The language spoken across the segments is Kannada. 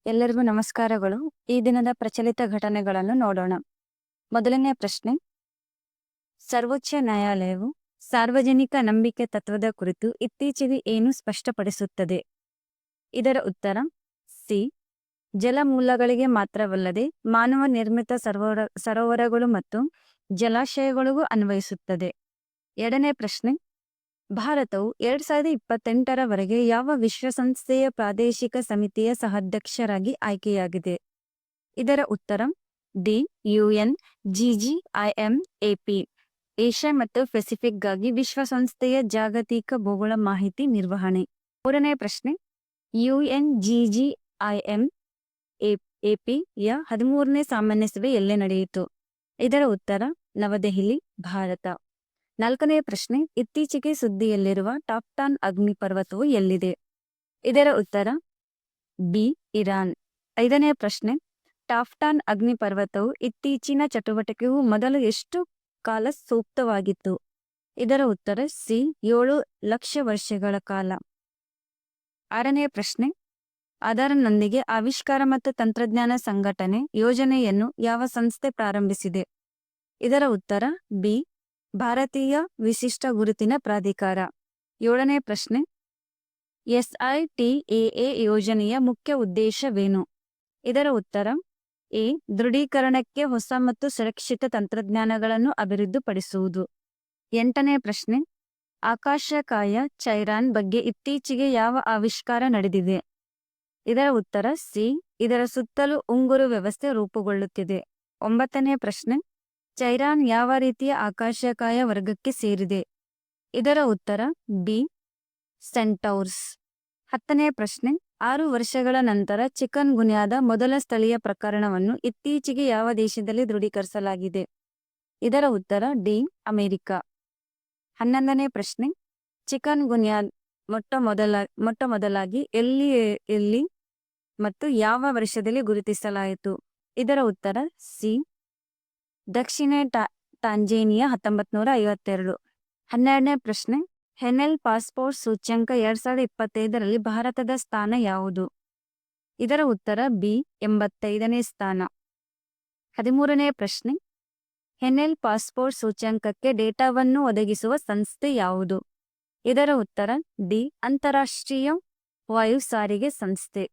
ಎಲ್ಲರಿಗೂ ನಮಸ್ಕಾರಗಳು. ಈ ದಿನದ ಪ್ರಚಲಿತ ಘಟನೆಗಳನ್ನು ನೋಡೋಣ. ಮೊದಲನೇ ಪ್ರಶ್ನೆ, ಸರ್ವೋಚ್ಚ ನ್ಯಾಯಾಲಯವು ಸಾರ್ವಜನಿಕ ನಂಬಿಕೆ ತತ್ವದ ಕುರಿತು ಇತ್ತೀಚೆಗೆ ಏನು ಸ್ಪಷ್ಟಪಡಿಸುತ್ತದೆ? ಇದರ ಉತ್ತರ ಸಿ. ಜಲಮೂಲಗಳಿಗೆ ಮಾತ್ರವಲ್ಲದೆ ಮಾನವ ನಿರ್ಮಿತ ಸರೋವರಗಳು ಮತ್ತು ಜಲಾಶಯಗಳಿಗೂ ಅನ್ವಯಿಸುತ್ತದೆ. ಎರಡನೇ ಪ್ರಶ್ನೆ, ಭಾರತವು 2028ರವರೆಗೆ ಯಾವ ವಿಶ್ವಸಂಸ್ಥೆಯ ಪ್ರಾದೇಶಿಕ ಸಮಿತಿಯ ಸಹಾಧ್ಯಕ್ಷರಾಗಿ ಆಯ್ಕೆಯಾಗಿದೆ? ಇದರ ಉತ್ತರ ಡಿ. UNGGIMAP. ಏಷ್ಯಾ ಮತ್ತು ಪೆಸಿಫಿಕ್ಗಾಗಿ ವಿಶ್ವಸಂಸ್ಥೆಯ ಜಾಗತಿಕ ಭೂಗೋಳ ಮಾಹಿತಿ ನಿರ್ವಹಣೆ. ಮೂರನೇ ಪ್ರಶ್ನೆ, UNGGIMAP ಯ 13ನೇ ಸಾಮಾನ್ಯ ಸಭೆ ಎಲ್ಲೇ ನಡೆಯಿತು? ಇದರ ಉತ್ತರ ನವದೆಹಲಿ, ಭಾರತ. ನಾಲ್ಕನೇ ಪ್ರಶ್ನೆ, ಇತ್ತೀಚೆಗೆ ಸುದ್ದಿಯಲ್ಲಿರುವ ಟಾಪ್ಟಾನ್ ಅಗ್ನಿಪರ್ವತವು ಎಲ್ಲಿದೆ? ಇದರ ಉತ್ತರ ಬಿ. ಇರಾನ್. ಐದನೇ ಪ್ರಶ್ನೆ, ಟಾಪ್ಟಾನ್ ಅಗ್ನಿಪರ್ವತವು ಇತ್ತೀಚಿನ ಚಟುವಟಿಕೆಯು ಮೊದಲು ಎಷ್ಟು ಕಾಲ ಸೂಕ್ತವಾಗಿತ್ತು? ಇದರ ಉತ್ತರ ಸಿ. 7 ಲಕ್ಷ ವರ್ಷಗಳ ಕಾಲ. ಆರನೇ ಪ್ರಶ್ನೆ, ಆಧಾರ್ನೊಂದಿಗೆ ಆವಿಷ್ಕಾರ ಮತ್ತು ತಂತ್ರಜ್ಞಾನ ಸಂಘಟನೆ ಯೋಜನೆಯನ್ನು ಯಾವ ಸಂಸ್ಥೆ ಪ್ರಾರಂಭಿಸಿದೆ? ಇದರ ಉತ್ತರ ಬಿ. ಭಾರತೀಯ ವಿಶಿಷ್ಟ ಗುರುತಿನ ಪ್ರಾಧಿಕಾರ. ಏಳನೇ ಪ್ರಶ್ನೆ, SITAA ಯೋಜನೆಯ ಮುಖ್ಯ ಉದ್ದೇಶವೇನು? ಇದರ ಉತ್ತರ ಎ. ದೃಢೀಕರಣಕ್ಕೆ ಹೊಸ ಮತ್ತು ಸುರಕ್ಷಿತ ತಂತ್ರಜ್ಞಾನಗಳನ್ನು ಅಭಿವೃದ್ಧಿಪಡಿಸುವುದು. ಎಂಟನೇ ಪ್ರಶ್ನೆ, ಆಕಾಶಕಾಯ ಚೈರಾನ್ ಬಗ್ಗೆ ಇತ್ತೀಚೆಗೆ ಯಾವ ಆವಿಷ್ಕಾರ ನಡೆದಿದೆ? ಇದರ ಉತ್ತರ ಸಿ. ಇದರ ಸುತ್ತಲೂ ಉಂಗುರು ವ್ಯವಸ್ಥೆ ರೂಪುಗೊಳ್ಳುತ್ತಿದೆ. ಒಂಬತ್ತನೇ ಪ್ರಶ್ನೆ, ಚೈರಾನ್ ಯಾವ ರೀತಿಯ ಆಕಾಶಕಾಯ ವರ್ಗಕ್ಕೆ ಸೇರಿದೆ? ಇದರ ಉತ್ತರ ಬಿ. ಸೆಂಟೌರ್ಸ್. ಹತ್ತನೇ ಪ್ರಶ್ನೆ, 6 ವರ್ಷಗಳ ನಂತರ ಚಿಕನ್ ಗುನ್ಯಾದ ಮೊದಲ ಸ್ಥಳೀಯ ಪ್ರಕರಣವನ್ನು ಇತ್ತೀಚೆಗೆ ಯಾವ ದೇಶದಲ್ಲಿ ದೃಢೀಕರಿಸಲಾಗಿದೆ? ಇದರ ಉತ್ತರ ಡಿ. ಅಮೆರಿಕ. 11ನೇ ಪ್ರಶ್ನೆ, ಚಿಕನ್ ಗುನ್ಯಾ ಮೊಟ್ಟ ಮೊದಲಾಗಿ ಎಲ್ಲಿ ಮತ್ತು ಯಾವ ವರ್ಷದಲ್ಲಿ ಗುರುತಿಸಲಾಯಿತು? ಇದರ ಉತ್ತರ ಸಿ. ದಕ್ಷಿಣ ಟಾಂಜೇನಿಯಾ 1952. 12ನೇ ಪ್ರಶ್ನೆ, ಹೆನೆಲ್ ಪಾಸ್ಪೋರ್ಟ್ ಸೂಚ್ಯಂಕ 2025ರಲ್ಲಿ ಭಾರತದ ಸ್ಥಾನ ಯಾವುದು? ಇದರ ಉತ್ತರ ಬಿ. 85ನೇ ಸ್ಥಾನ. 13ನೇ ಪ್ರಶ್ನೆ, ಹೆನೆಲ್ ಪಾಸ್ಪೋರ್ಟ್ ಸೂಚ್ಯಂಕಕ್ಕೆ ಡೇಟಾವನ್ನು ಒದಗಿಸುವ ಸಂಸ್ಥೆ ಯಾವುದು? ಇದರ ಉತ್ತರ ಡಿ. ಅಂತಾರಾಷ್ಟ್ರೀಯ ವಾಯು ಸಾರಿಗೆ ಸಂಸ್ಥೆ.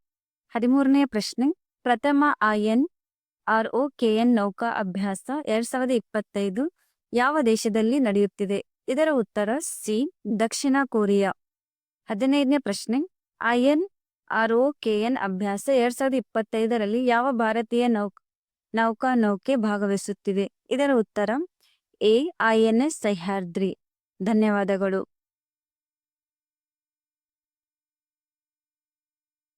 13ನೇ ಪ್ರಶ್ನೆ, ಪ್ರಥಮ INROKN ನೌಕಾ ಅಭ್ಯಾಸ 2025 ಯಾವ ದೇಶದಲ್ಲಿ ನಡೆಯುತ್ತಿದೆ? ಇದರ ಉತ್ತರ ಸಿ. ದಕ್ಷಿಣ ಕೊರಿಯಾ. 15ನೇ ಪ್ರಶ್ನೆ, INROKN ಅಭ್ಯಾಸ 2025ರಲ್ಲಿ ಯಾವ ಭಾರತೀಯ ನೌಕೆ ಭಾಗವಹಿಸುತ್ತಿದೆ? ಇದರ ಉತ್ತರ ಎ. INS ಸಹ್ಯಾದ್ರಿ. ಧನ್ಯವಾದಗಳು.